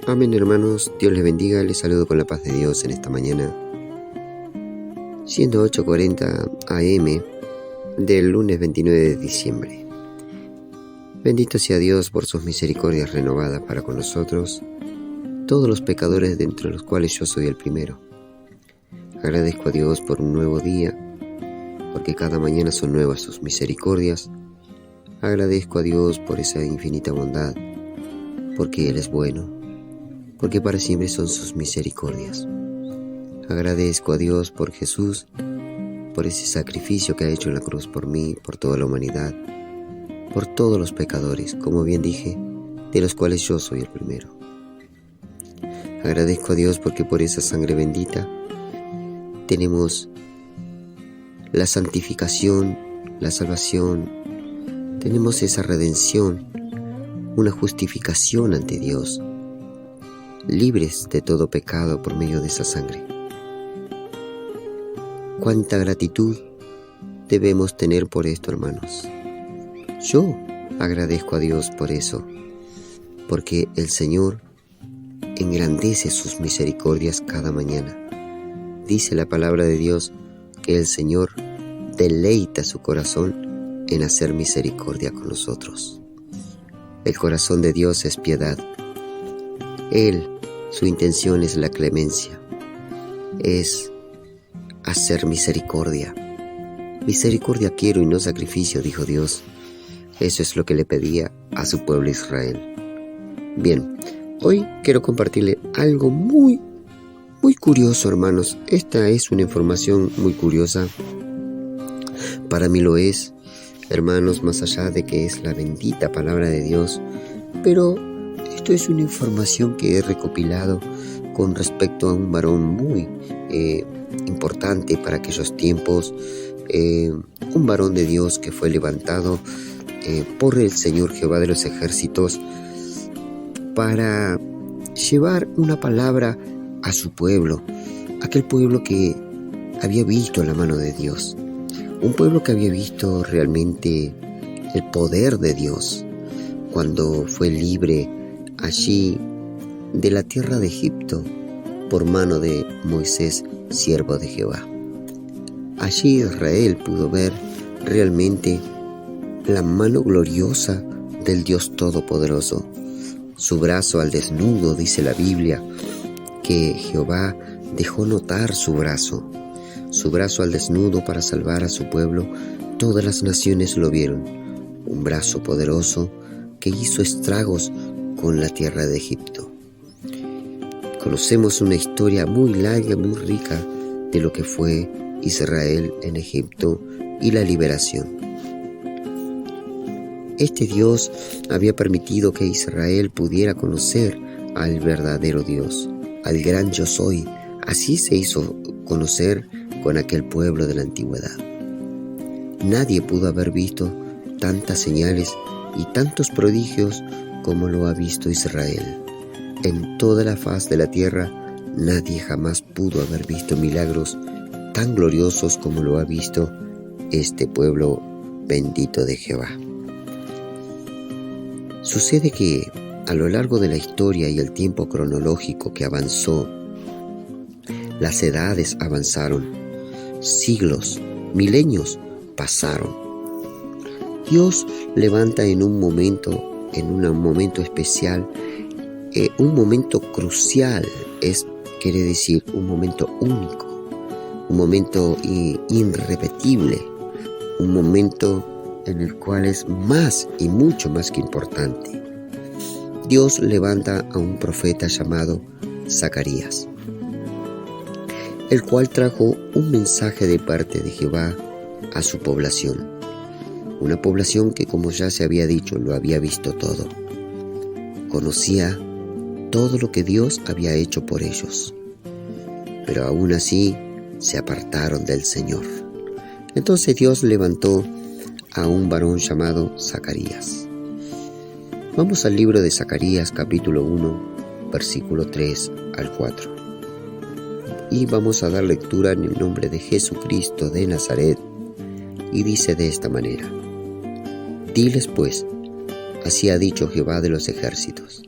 Amén, hermanos. Dios les bendiga. Les saludo con la paz de Dios en esta mañana. Siendo 8:40 AM del lunes 29 de diciembre. Bendito sea Dios por sus misericordias renovadas para con nosotros, todos los pecadores, dentro de los cuales yo soy el primero. Agradezco a Dios por un nuevo día, porque cada mañana son nuevas sus misericordias. Agradezco a Dios por esa infinita bondad, porque Él es bueno, porque para siempre son sus misericordias. Agradezco a Dios por Jesús, por ese sacrificio que ha hecho en la cruz por mí, por toda la humanidad, por todos los pecadores, como bien dije, de los cuales yo soy el primero. Agradezco a Dios porque por esa sangre bendita tenemos la santificación, la salvación, tenemos esa redención, una justificación ante Dios, libres de todo pecado por medio de esa sangre. Cuánta gratitud debemos tener por esto, hermanos. Yo agradezco a Dios por eso, porque el Señor engrandece sus misericordias cada mañana. Dice la palabra de Dios que el Señor deleita su corazón en hacer misericordia con nosotros. El corazón de Dios es piedad. Su intención es la clemencia, es hacer misericordia. Misericordia quiero y no sacrificio, dijo Dios. Eso es lo que le pedía a su pueblo Israel. Bien, hoy quiero compartirle algo muy curioso, hermanos. Esta es una información muy curiosa. Para mí lo es, hermanos, más allá de que es la bendita palabra de Dios. Pero esto es una información que he recopilado con respecto a un varón muy importante para aquellos tiempos. Un varón de Dios que fue levantado por el Señor Jehová de los ejércitos para llevar una palabra a su pueblo, aquel pueblo que había visto la mano de Dios, un pueblo que había visto realmente el poder de Dios cuando fue libre allí de la tierra de Egipto por mano de Moisés, siervo de Jehová. Allí Israel pudo ver realmente la mano gloriosa del Dios Todopoderoso. Su brazo al desnudo, dice la Biblia, que Jehová dejó notar su brazo al desnudo para salvar a su pueblo. Todas las naciones lo vieron. Un brazo poderoso que hizo estragos con la tierra de Egipto. Conocemos una historia muy larga, muy rica de lo que fue Israel en Egipto y la liberación. Este Dios había permitido que Israel pudiera conocer al verdadero Dios, al gran yo soy. Así se hizo conocer con aquel pueblo de la antigüedad. Nadie pudo haber visto tantas señales y tantos prodigios como lo ha visto Israel. En toda la faz de la tierra, nadie jamás pudo haber visto milagros tan gloriosos como lo ha visto este pueblo bendito de Jehová. Sucede que a lo largo de la historia y el tiempo cronológico que avanzó, las edades avanzaron, siglos, milenios pasaron. Dios levanta en un momento especial, un momento crucial, quiere decir un momento único, un momento irrepetible, un momento en el cual es más y mucho más que importante. Dios levanta a un profeta llamado Zacarías, el cual trajo un mensaje de parte de Jehová a su población. Una población que, como ya se había dicho, lo había visto todo. Conocía todo lo que Dios había hecho por ellos. Pero aún así se apartaron del Señor. Entonces Dios levantó a un varón llamado Zacarías. Vamos al libro de Zacarías, capítulo 1, versículo 3 al 4. Y vamos a dar lectura en el nombre de Jesucristo de Nazaret. Y dice de esta manera: Diles pues, así ha dicho Jehová de los ejércitos: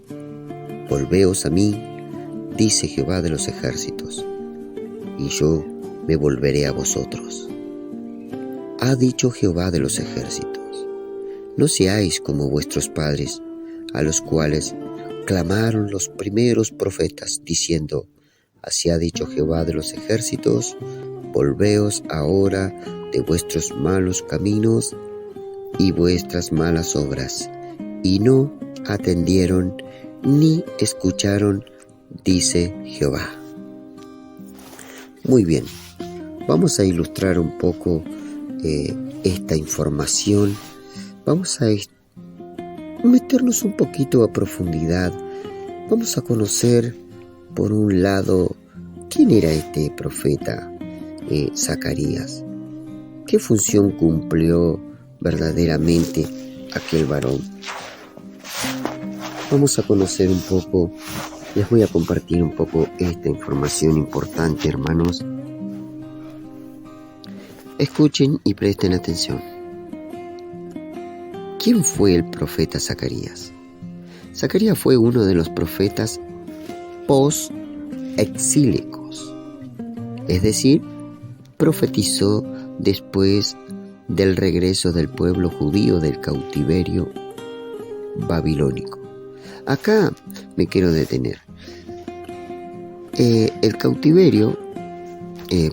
Volveos a mí, dice Jehová de los ejércitos, y yo me volveré a vosotros. Ha dicho Jehová de los ejércitos: no seáis como vuestros padres, a los cuales clamaron los primeros profetas, diciendo: así ha dicho Jehová de los ejércitos, volveos ahora de vuestros malos caminos y vuestras malas obras. Y no atendieron ni escucharon, dice Jehová. Muy bien, vamos a ilustrar un poco esta información. Vamos a meternos un poquito a profundidad. Vamos a conocer, por un lado, quién era este profeta Zacarías. ¿Qué función cumplió verdaderamente aquel varón? Vamos a conocer un poco, les voy a compartir un poco esta información importante, hermanos. Escuchen y presten atención. ¿Quién fue el profeta Zacarías? Zacarías fue uno de los profetas post-exílicos, es decir, profetizó después del regreso del pueblo judío del cautiverio babilónico. Acá me quiero detener. El cautiverio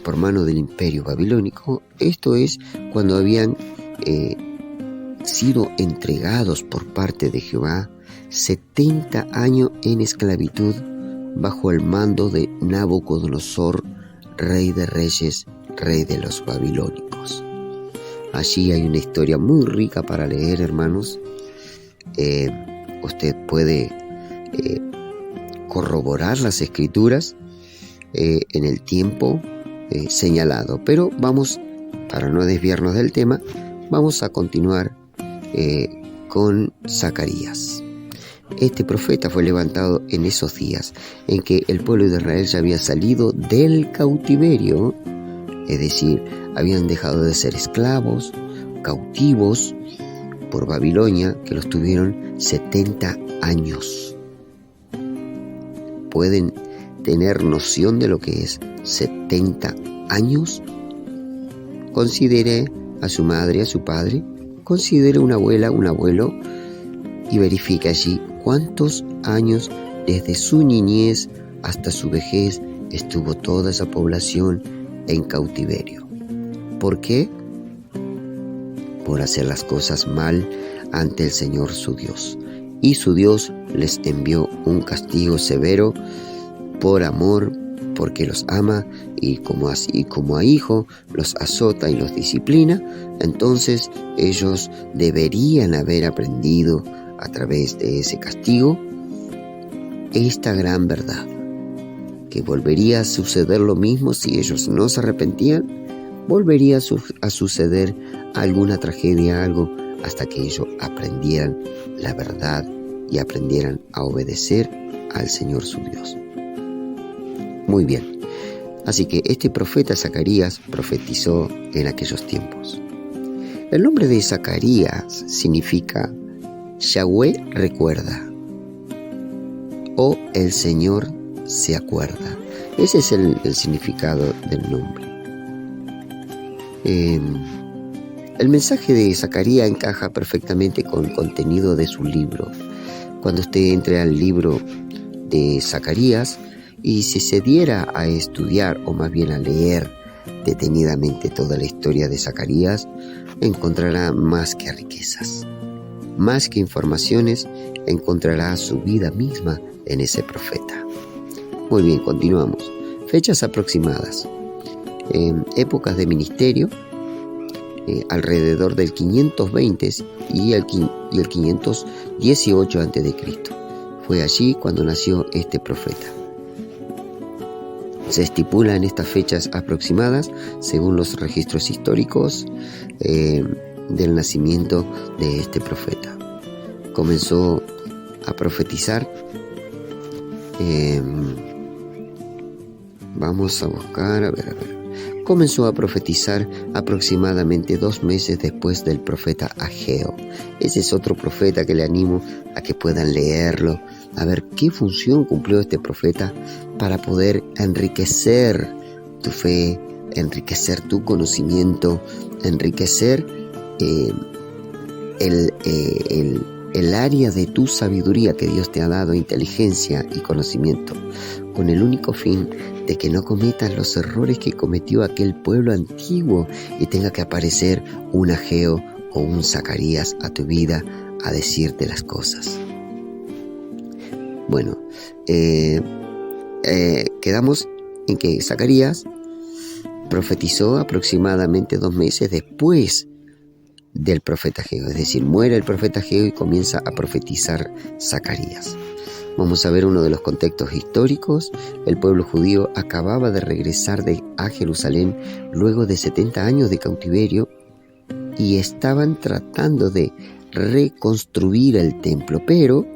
por mano del imperio babilónico, esto es cuando habían sido entregados por parte de Jehová 70 años en esclavitud bajo el mando de Nabucodonosor, rey de reyes, rey de los babilónicos. Allí hay una historia muy rica para leer, hermanos. Usted puede corroborar las escrituras en el tiempo señalado, pero vamos, para no desviarnos del tema, vamos a continuar con Zacarías. Este profeta fue levantado en esos días en que el pueblo de Israel ya había salido del cautiverio, es decir, habían dejado de ser esclavos, cautivos por Babilonia, que los tuvieron 70 años. ¿Pueden tener noción de lo que es 70 años? Considere a su madre, a su padre, considere una abuela, un abuelo, y verifique allí cuántos años desde su niñez hasta su vejez estuvo toda esa población en cautiverio. ¿Por qué? Por hacer las cosas mal ante el Señor su Dios. Y su Dios les envió un castigo severo por amor, porque los ama, y como a hijo los azota y los disciplina. Entonces ellos deberían haber aprendido a través de ese castigo esta gran verdad, que volvería a suceder lo mismo si ellos no se arrepentían. Volvería a suceder alguna tragedia, algo, hasta que ellos aprendieran la verdad y aprendieran a obedecer al Señor su Dios. Muy bien, así que este profeta Zacarías profetizó en aquellos tiempos. El nombre de Zacarías significa Yahweh recuerda, o el Señor se acuerda. Ese es el significado del nombre. El mensaje de Zacarías encaja perfectamente con el contenido de su libro. Cuando usted entre al libro de Zacarías y si se diera a estudiar, o más bien a leer detenidamente toda la historia de Zacarías, encontrará más que riquezas, más que informaciones, encontrará su vida misma en ese profeta. Muy bien, continuamos. Fechas aproximadas. Épocas de ministerio, alrededor del 520 y el 518 a.C. Fue allí cuando nació este profeta. Se estipulan estas fechas aproximadas según los registros históricos del nacimiento de este profeta. Comenzó a profetizar. Vamos a buscar, a ver. Comenzó a profetizar aproximadamente 2 meses después del profeta Ageo. Ese es otro profeta que le animo a que puedan leerlo a ver qué función cumplió este profeta para poder enriquecer tu fe, enriquecer tu conocimiento, enriquecer el área de tu sabiduría que Dios te ha dado, inteligencia y conocimiento, con el único fin de que no cometas los errores que cometió aquel pueblo antiguo y tenga que aparecer un Ageo o un Zacarías a tu vida a decirte las cosas. Bueno, quedamos en que Zacarías profetizó aproximadamente 2 meses después del profeta Ageo, es decir, muere el profeta Ageo y comienza a profetizar Zacarías. Vamos a ver uno de los contextos históricos. El pueblo judío acababa de regresar a Jerusalén luego de 70 años de cautiverio y estaban tratando de reconstruir el templo, pero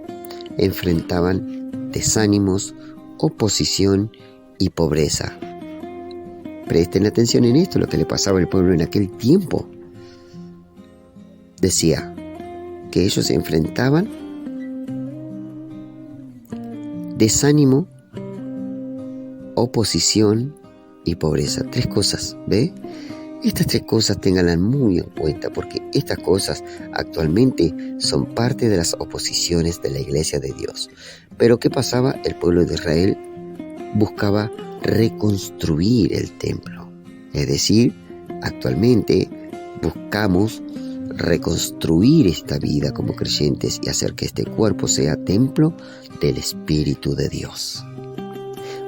enfrentaban desánimos, oposición y pobreza. Presten atención en esto, lo que le pasaba al pueblo en aquel tiempo. Decía que ellos se enfrentaban desánimo, oposición y pobreza. 3 cosas, ¿ve? Estas 3 cosas ténganlas muy en cuenta, porque estas cosas actualmente son parte de las oposiciones de la iglesia de Dios. Pero ¿qué pasaba? El pueblo de Israel buscaba reconstruir el templo. Es decir, actualmente buscamos reconstruir esta vida como creyentes y hacer que este cuerpo sea templo del Espíritu de Dios.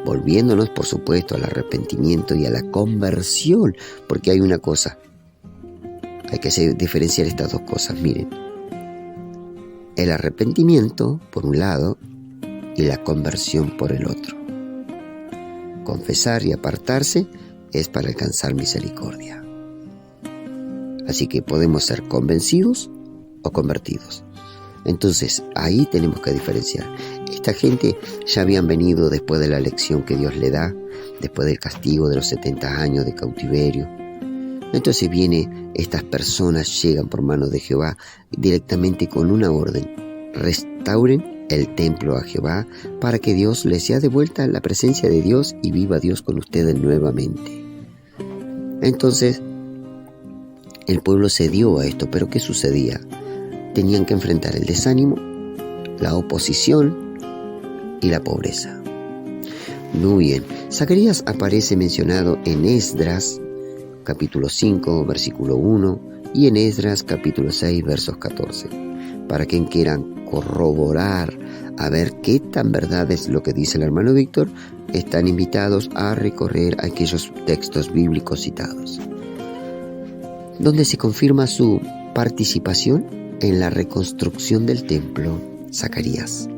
Volviéndonos, por supuesto, al arrepentimiento y a la conversión, porque hay una cosa, hay que diferenciar estas 2 cosas. Miren, el arrepentimiento por un lado y la conversión por el otro. Confesar y apartarse es para alcanzar misericordia. Así que podemos ser convencidos o convertidos. Entonces, ahí tenemos que diferenciar. Esta gente ya habían venido después de la lección que Dios le da, después del castigo de los 70 años de cautiverio. Entonces estas personas llegan por mano de Jehová directamente con una orden: restauren el templo a Jehová para que Dios les sea de vuelta la presencia de Dios y viva Dios con ustedes nuevamente. Entonces, el pueblo cedió a esto, pero ¿qué sucedía? Tenían que enfrentar el desánimo, la oposición y la pobreza. Muy bien, Zacarías aparece mencionado en Esdras, capítulo 5, versículo 1, y en Esdras, capítulo 6, versos 14. Para quien quieran corroborar a ver qué tan verdad es lo que dice el hermano Víctor, están invitados a recorrer aquellos textos bíblicos citados, donde se confirma su participación en la reconstrucción del templo. Zacarías.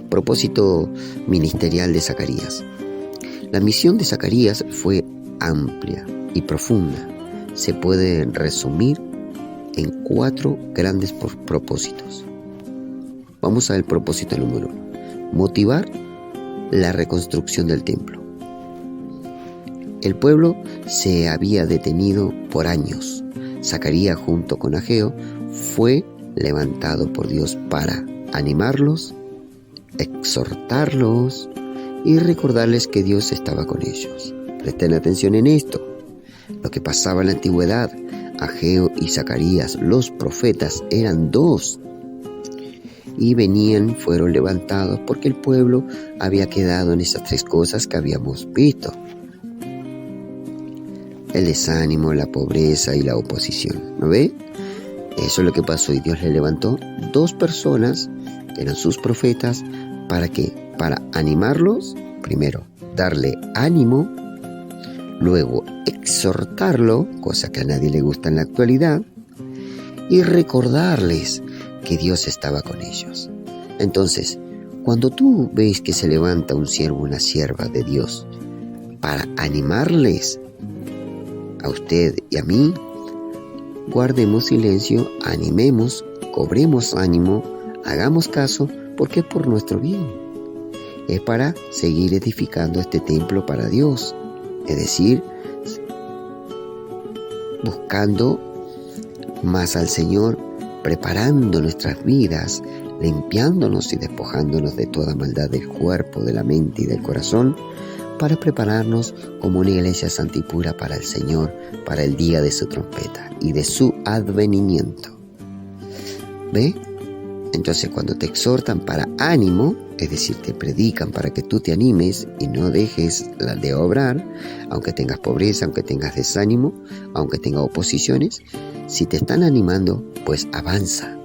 Propósito ministerial de Zacarías. La misión de Zacarías fue amplia y profunda. Se puede resumir en 4 grandes propósitos. Vamos al propósito número 1. Motivar la reconstrucción del templo. El pueblo se había detenido por años. Zacarías, junto con Ageo, fue levantado por Dios para animarlos, exhortarlos y recordarles que Dios estaba con ellos. Presten atención en esto. Lo que pasaba en la antigüedad, Ageo y Zacarías, los profetas, eran 2. Y fueron levantados porque el pueblo había quedado en esas 3 cosas que habíamos visto: el desánimo, la pobreza y la oposición. ¿No ve? Eso es lo que pasó, y Dios le levantó 2 personas que eran sus profetas. ¿Para qué? Para animarlos, primero darle ánimo, luego exhortarlo, cosa que a nadie le gusta en la actualidad, y recordarles que Dios estaba con ellos. Entonces, cuando tú ves que se levanta un siervo, una sierva de Dios para animarles a usted y a mí, guardemos silencio, animemos, cobremos ánimo, hagamos caso, porque es por nuestro bien. Es para seguir edificando este templo para Dios, es decir, buscando más al Señor, preparando nuestras vidas, limpiándonos y despojándonos de toda maldad del cuerpo, de la mente y del corazón, para prepararnos como una iglesia santa y pura para el Señor, para el día de su trompeta y de su advenimiento. ¿Ve? Entonces, cuando te exhortan para ánimo, es decir, te predican para que tú te animes y no dejes de obrar, aunque tengas pobreza, aunque tengas desánimo, aunque tengas oposiciones, si te están animando, pues avanza.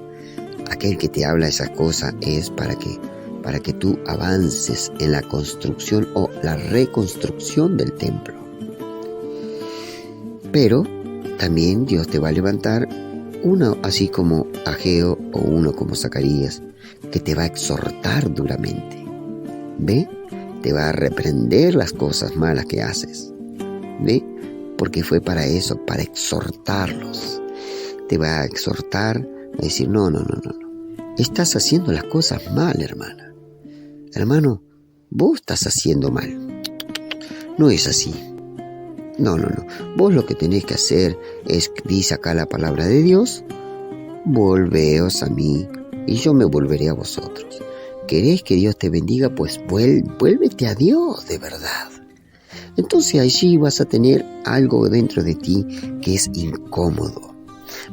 Aquel que te habla esas cosas es para que tú avances en la construcción o la reconstrucción del templo. Pero también Dios te va a levantar uno así como Ageo o uno como Zacarías, que te va a exhortar duramente. ¿Ve? Te va a reprender las cosas malas que haces. ¿Ve? Porque fue para eso, para exhortarlos. Te va a exhortar, a decir, no. Estás haciendo las cosas mal, hermana. Hermano, vos estás haciendo mal. No es así. No. Vos lo que tenés que hacer es, dice acá la palabra de Dios, volveos a mí y yo me volveré a vosotros. ¿Querés que Dios te bendiga? Pues vuélvete a Dios de verdad. Entonces allí vas a tener algo dentro de ti que es incómodo.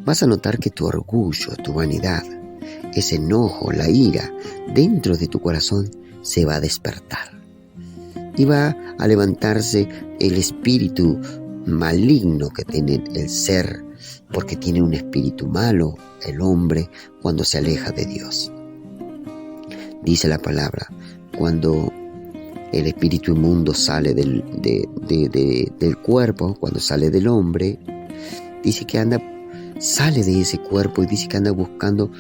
Vas a notar que tu orgullo, tu vanidad, ese enojo, la ira, dentro de tu corazón se va a despertar. Y va a levantarse el espíritu maligno que tiene el ser, porque tiene un espíritu malo el hombre cuando se aleja de Dios. Dice la palabra, cuando el espíritu inmundo sale del cuerpo, cuando sale del hombre, dice que sale de ese cuerpo y dice que anda buscando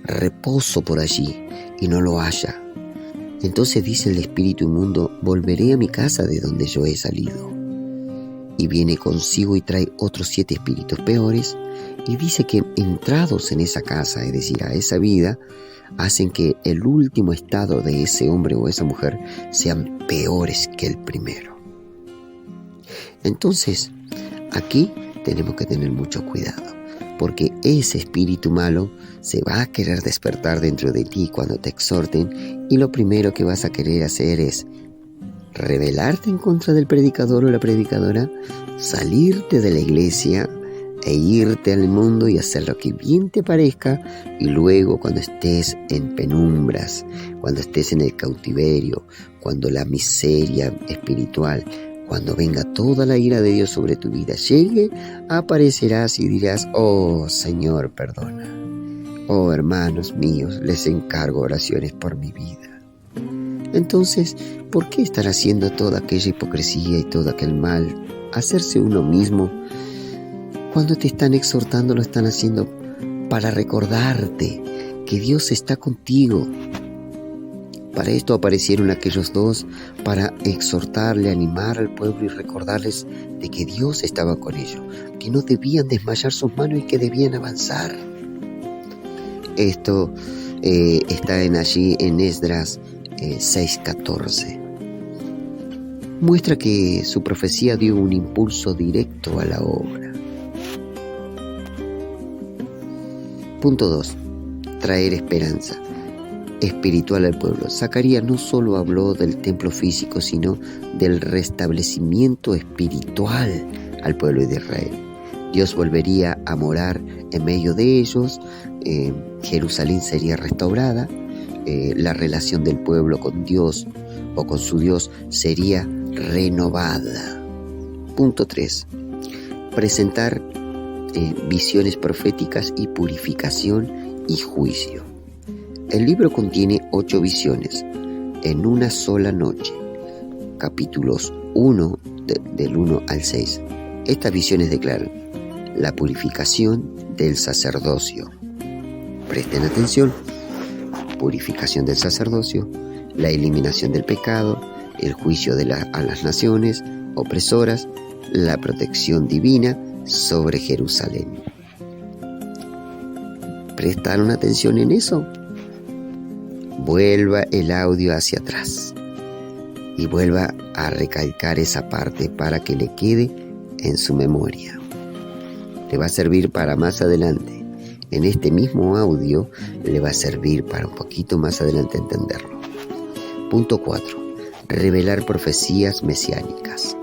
reposo por allí y no lo halla. Entonces dice el espíritu inmundo, volveré a mi casa de donde yo he salido. Y viene consigo y trae otros 7 espíritus peores, y dice que entrados en esa casa, es decir, a esa vida, hacen que el último estado de ese hombre o esa mujer sean peores que el primero. Entonces, aquí tenemos que tener mucho cuidado, porque ese espíritu malo se va a querer despertar dentro de ti cuando te exhorten, y lo primero que vas a querer hacer es rebelarte en contra del predicador o la predicadora, salirte de la iglesia e irte al mundo y hacer lo que bien te parezca, y luego cuando estés en penumbras, cuando estés en el cautiverio, cuando la miseria espiritual, cuando venga toda la ira de Dios sobre tu vida llegue, aparecerás y dirás, oh Señor, perdona. Oh hermanos míos, les encargo oraciones por mi vida. Entonces, ¿por qué estar haciendo toda aquella hipocresía y todo aquel mal? Hacerse uno mismo. Cuando te están exhortando, lo están haciendo para recordarte que Dios está contigo. Para esto aparecieron aquellos dos, para exhortarle, animar al pueblo y recordarles de que Dios estaba con ellos, que no debían desmayar sus manos y que debían avanzar. Esto está allí en Esdras 6:14. Muestra que su profecía dio un impulso directo a la obra. Punto 2. Traer esperanza espiritual al pueblo. Zacarías no solo habló del templo físico, sino del restablecimiento espiritual al pueblo de Israel. Dios volvería a morar en medio de ellos, Jerusalén sería restaurada, la relación del pueblo con Dios o con su Dios sería renovada. Punto 3. Presentar visiones proféticas y purificación y juicio. El libro contiene 8 visiones en una sola noche, capítulos 1 del 1 al 6. Estas visiones declaran la purificación del sacerdocio. Presten atención. Purificación del sacerdocio, la eliminación del pecado, el juicio a las naciones opresoras, la protección divina sobre Jerusalén. ¿Prestaron atención en eso? Vuelva el audio hacia atrás y vuelva a recalcar esa parte para que le quede en su memoria. Le va a servir para más adelante. en este mismo audio le va a servir para un poquito más adelante entenderlo. Punto 4. Revelar profecías mesiánicas.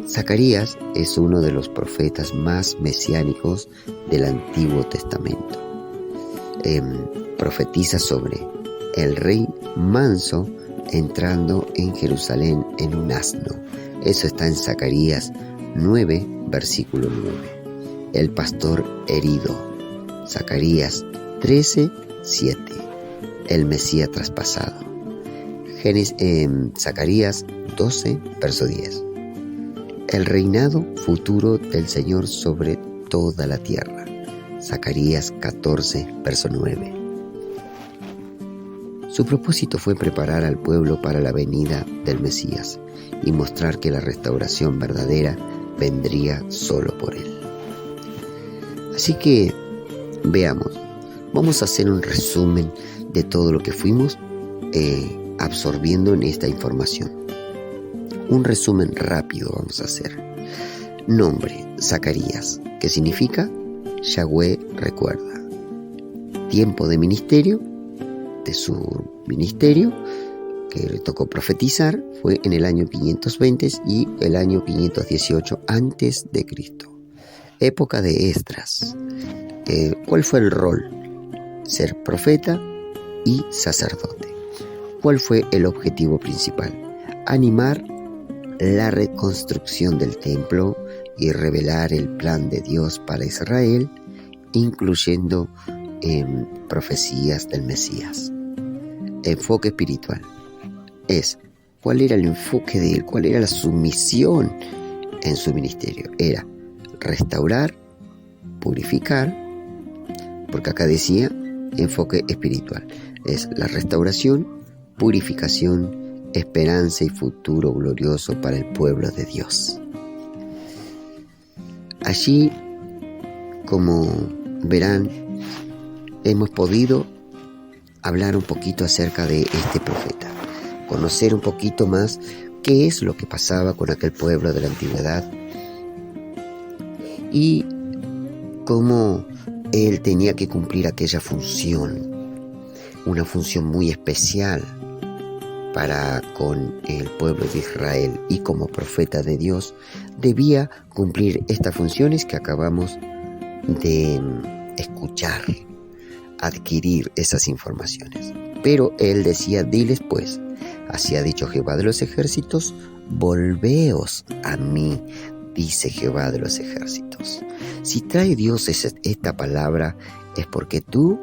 Zacarías es uno de los profetas más mesiánicos del Antiguo Testamento. Profetiza sobre el rey manso entrando en Jerusalén en un asno. Eso está en Zacarías 9, versículo 9. El pastor herido. Zacarías 13, 7. El Mesías traspasado. Zacarías 12, verso 10. El reinado futuro del Señor sobre toda la tierra. Zacarías 14, verso 9. Su propósito fue preparar al pueblo para la venida del Mesías y mostrar que la restauración verdadera vendría solo por él. Así que veamos, vamos a hacer un resumen de todo lo que fuimos absorbiendo en esta información. Un resumen rápido vamos a hacer. Nombre, Zacarías, que significa Yahweh recuerda. Tiempo de ministerio, de su ministerio, que le tocó profetizar, fue en el año 520 y el año 518 antes de Cristo. Época de Esdras. ¿Cuál fue el rol? Ser profeta y sacerdote. ¿Cuál fue el objetivo principal? Animar la reconstrucción del templo y revelar el plan de Dios para Israel, incluyendo profecías del Mesías. Enfoque espiritual es cuál era el enfoque de él, cuál era su misión en su ministerio. Era restaurar, purificar, porque acá decía enfoque espiritual. Es la restauración, purificación, esperanza y futuro glorioso para el pueblo de Dios. Allí, como verán, hemos podido hablar un poquito acerca de este profeta, conocer un poquito más qué es lo que pasaba con aquel pueblo de la antigüedad y cómo él tenía que cumplir aquella función, una función muy especial para con el pueblo de Israel, y como profeta de Dios debía cumplir estas funciones que acabamos de escuchar, adquirir esas informaciones. Pero él decía: diles pues, así ha dicho Jehová de los ejércitos, volveos a mí, dice Jehová de los ejércitos. Si trae Dios esta palabra, es porque tú,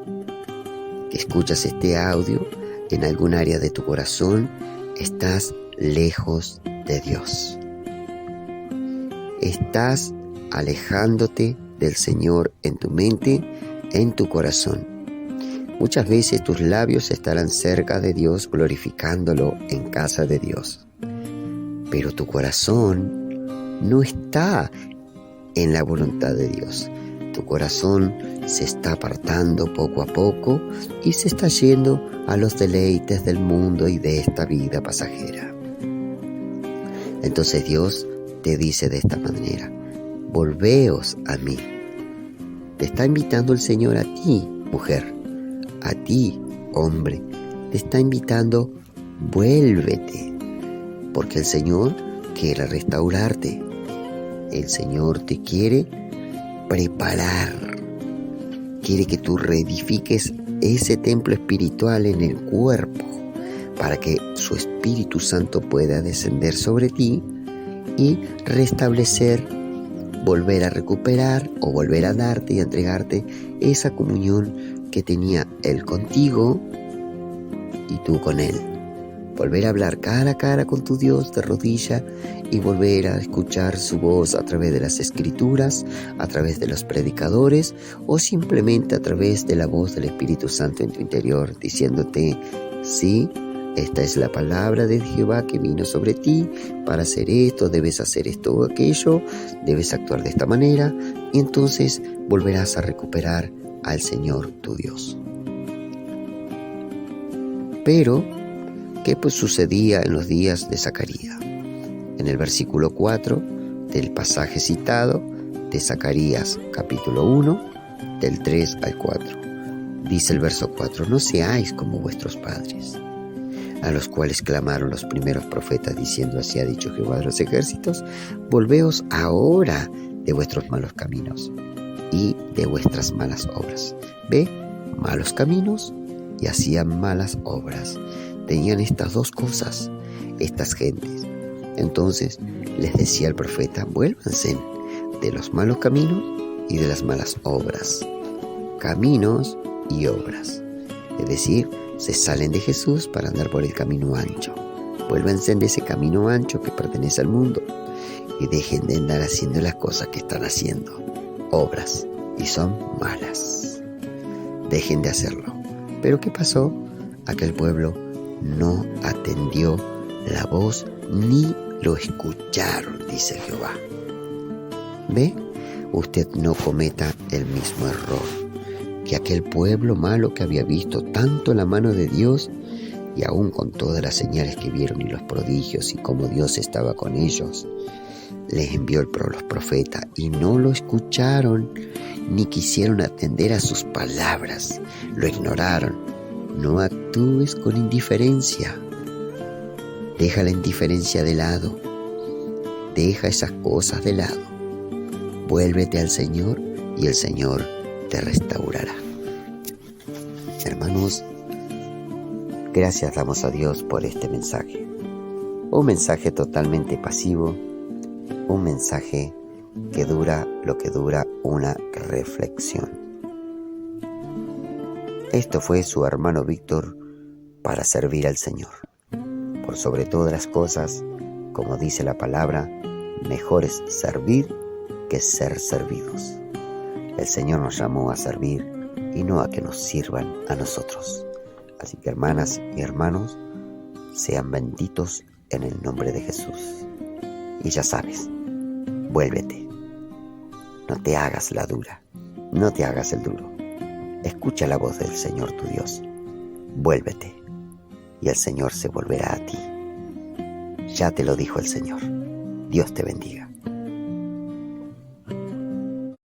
que escuchas este audio, en algún área de tu corazón estás lejos de Dios. Estás alejándote del Señor en tu mente, en tu corazón. Muchas veces tus labios estarán cerca de Dios, glorificándolo en casa de Dios. Pero tu corazón no está en la voluntad de Dios. Tu corazón se está apartando poco a poco y se está yendo a los deleites del mundo y de esta vida pasajera. Entonces Dios te dice de esta manera: volveos a mí. Te está invitando el Señor a ti, mujer, a ti, hombre. Te está invitando: vuélvete, porque el Señor quiere restaurarte. El Señor te quiere preparar. Quiere que tú reedifiques ese templo espiritual en el cuerpo para que su Espíritu Santo pueda descender sobre ti y restablecer, volver a recuperar o volver a darte y entregarte esa comunión que tenía Él contigo y tú con Él. Volver a hablar cara a cara con tu Dios de rodilla y volver a escuchar su voz a través de las Escrituras, a través de los predicadores o simplemente a través de la voz del Espíritu Santo en tu interior, diciéndote: sí, esta es la palabra de Jehová que vino sobre ti para hacer esto, debes hacer esto o aquello, debes actuar de esta manera, y entonces volverás a recuperar al Señor tu Dios. Pero ¿qué pues sucedía en los días de Zacarías? En el versículo 4 del pasaje citado de Zacarías capítulo 1, del 3 al 4. Dice el verso 4: no seáis como vuestros padres, a los cuales clamaron los primeros profetas, diciendo: así ha dicho Jehová de los ejércitos, volveos ahora de vuestros malos caminos y de vuestras malas obras. Ve, malos caminos y hacían malas obras. Tenían estas dos cosas, estas gentes. Entonces les decía el profeta: vuélvanse de los malos caminos y de las malas obras. Caminos y obras. Es decir, se salen de Jesús para andar por el camino ancho. Vuélvanse de ese camino ancho que pertenece al mundo y dejen de andar haciendo las cosas que están haciendo, obras, y son malas. Dejen de hacerlo. Pero ¿qué pasó? Aquel pueblo no atendió la voz ni lo escucharon, dice Jehová. ¿Ve? Usted no cometa el mismo error que aquel pueblo malo que había visto tanto la mano de Dios, y aún con todas las señales que vieron y los prodigios y cómo Dios estaba con ellos. Les envió los profetas y no lo escucharon ni quisieron atender a sus palabras. Lo ignoraron. No actúes con indiferencia. Deja la indiferencia de lado. Deja esas cosas de lado. Vuélvete al Señor y el Señor te restaurará. Hermanos, gracias damos a Dios por este mensaje. Un mensaje totalmente pasivo, un mensaje que dura lo que dura una reflexión. Esto fue su hermano Víctor para servir al Señor. Por sobre todas las cosas, como dice la palabra, mejor es servir que ser servidos. El Señor nos llamó a servir y no a que nos sirvan a nosotros. Así que, hermanas y hermanos, sean benditos en el nombre de Jesús. Y ya sabes, vuélvete. No te hagas la dura, no te hagas el duro. Escucha la voz del Señor tu Dios. Vuélvete y el Señor se volverá a ti. Ya te lo dijo el Señor. Dios te bendiga.